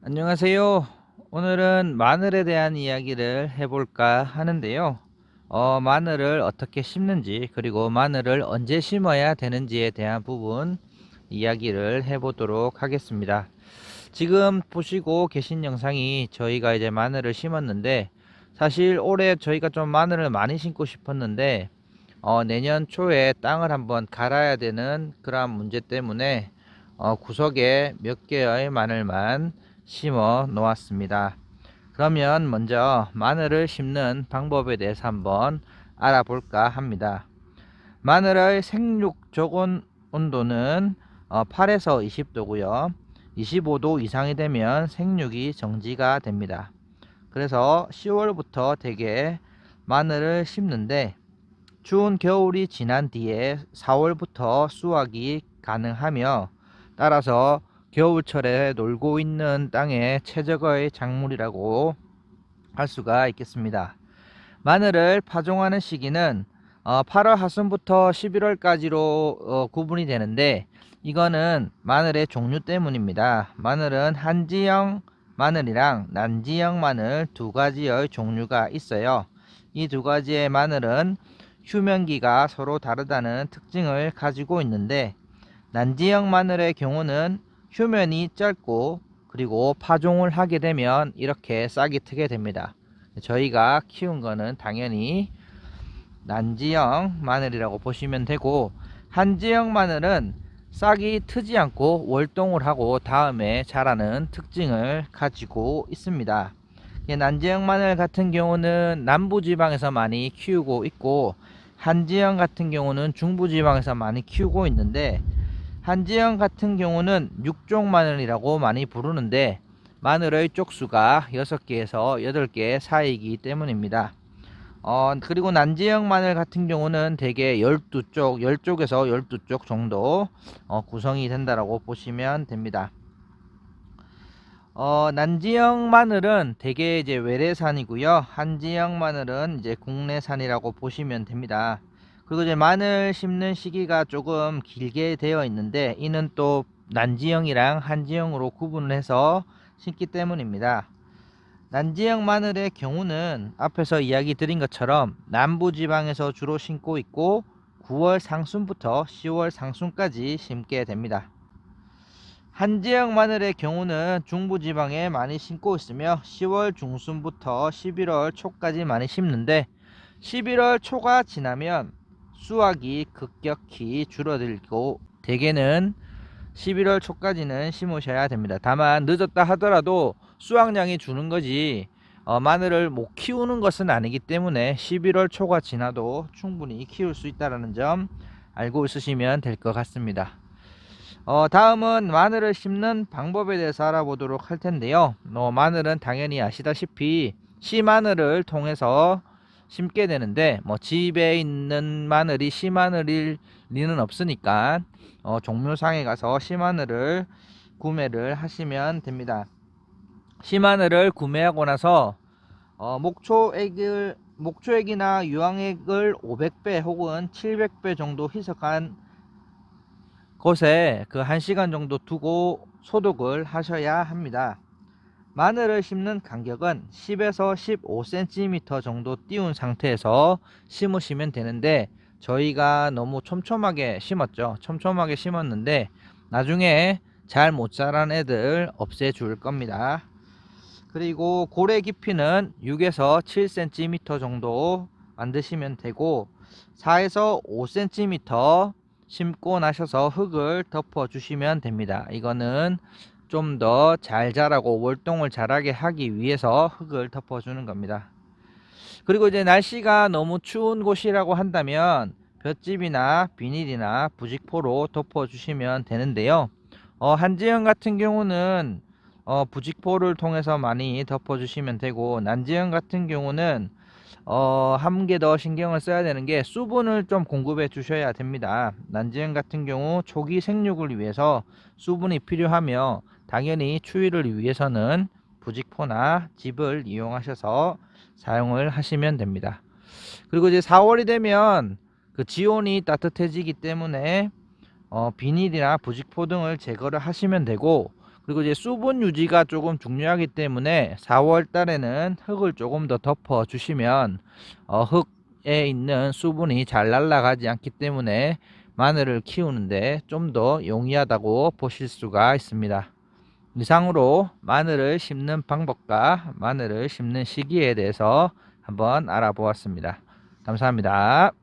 안녕하세요. 오늘은 마늘에 대한 이야기를 해볼까 하는데요. 마늘을 어떻게 심는지, 그리고 마늘을 언제 심어야 되는지에 대한 부분 이야기를 해보도록 하겠습니다. 지금 보시고 계신 영상이 저희가 이제 마늘을 심었는데, 사실 올해 저희가 좀 마늘을 많이 심고 싶었는데, 내년 초에 땅을 한번 갈아야 되는 그런 문제 때문에 구석에 몇 개의 마늘만 심어 놓았습니다. 그러면 먼저 마늘을 심는 방법에 대해서 한번 알아볼까 합니다. 마늘의 생육 적은 온도는 8에서 20도고요. 25도 이상이 되면 생육이 정지가 됩니다. 그래서 10월부터 대개 마늘을 심는데, 추운 겨울이 지난 뒤에 4월부터 수확이 가능하며, 따라서 겨울철에 놀고 있는 땅의 최적의 작물이라고 할 수가 있겠습니다. 마늘을 파종하는 시기는 8월 하순부터 11월까지로 구분이 되는데, 이거는 마늘의 종류 때문입니다. 마늘은 한지형 마늘이랑 난지형 마늘 두 가지의 종류가 있어요. 이 두 가지의 마늘은 휴면기가 서로 다르다는 특징을 가지고 있는데, 난지형 마늘의 경우는 휴면이 짧고, 그리고 파종을 하게 되면 이렇게 싹이 트게 됩니다. 저희가 키운 거는 당연히 난지형 마늘이라고 보시면 되고, 한지형 마늘은 싹이 트지 않고 월동을 하고 다음에 자라는 특징을 가지고 있습니다. 난지형 마늘 같은 경우는 남부지방에서 많이 키우고 있고, 한지형 같은 경우는 중부지방에서 많이 키우고 있는데, 한지형 같은 경우는 육종 마늘이라고 많이 부르는데, 마늘의 쪽수가 6개에서 8개 사이이기 때문입니다. 그리고 난지형 마늘 같은 경우는 대개 12쪽, 10쪽에서 12쪽 정도 구성이 된다라고 보시면 됩니다. 난지형 마늘은 대개 이제 외래산이고요. 한지형 마늘은 이제 국내산이라고 보시면 됩니다. 그리고 이제 마늘 심는 시기가 조금 길게 되어 있는데, 이는 또 난지형이랑 한지형으로 구분을 해서 심기 때문입니다. 난지형 마늘의 경우는 앞에서 이야기 드린 것처럼 남부지방에서 주로 심고 있고, 9월 상순부터 10월 상순까지 심게 됩니다. 한지형 마늘의 경우는 중부지방에 많이 심고 있으며 10월 중순부터 11월 초까지 많이 심는데, 11월 초가 지나면 수확이 급격히 줄어들고, 대개는 11월 초까지는 심으셔야 됩니다. 다만 늦었다 하더라도 수확량이 주는 거지 마늘을 못 키우는 것은 아니기 때문에 11월 초가 지나도 충분히 키울 수 있다는 점 알고 있으시면 될 것 같습니다. 다음은 마늘을 심는 방법에 대해서 알아보도록 할 텐데요. 마늘은 당연히 아시다시피 씨마늘을 통해서 심게 되는데, 집에 있는 마늘이 씨마늘일 리는 없으니까 종묘상에 가서 씨마늘을 구매를 하시면 됩니다. 씨마늘을 구매하고 나서 목초액이나 유황액을 500배 혹은 700배 정도 희석한 곳에 그 1시간 정도 두고 소독을 하셔야 합니다. 마늘을 심는 간격은 10에서 15cm 정도 띄운 상태에서 심으시면 되는데, 저희가 너무 촘촘하게 심었죠. 촘촘하게 심었는데 나중에 잘 못 자란 애들 없애줄 겁니다. 그리고 고래 깊이는 6에서 7cm 정도 만드시면 되고, 4에서 5cm 심고 나셔서 흙을 덮어 주시면 됩니다. 이거는 좀 더 잘 자라고 월동을 잘하게 하기 위해서 흙을 덮어 주는 겁니다. 그리고 이제 날씨가 너무 추운 곳이라고 한다면 볏짚이나 비닐이나 부직포로 덮어 주시면 되는데요. 한지형 같은 경우는 부직포를 통해서 많이 덮어 주시면 되고, 난지형 같은 경우는 한 개 더 신경을 써야 되는 게 수분을 좀 공급해 주셔야 됩니다. 난지형 같은 경우 초기 생육을 위해서 수분이 필요하며, 당연히 추위를 위해서는 부직포나 짚을 이용하셔서 사용을 하시면 됩니다. 그리고 이제 4월이 되면 그 지온이 따뜻해지기 때문에 비닐이나 부직포 등을 제거를 하시면 되고, 그리고 이제 수분 유지가 조금 중요하기 때문에 4월 달에는 흙을 조금 더 덮어 주시면 흙에 있는 수분이 잘 날아가지 않기 때문에 마늘을 키우는데 좀 더 용이하다고 보실 수가 있습니다. 이상으로 마늘을 심는 방법과 마늘을 심는 시기에 대해서 한번 알아보았습니다. 감사합니다.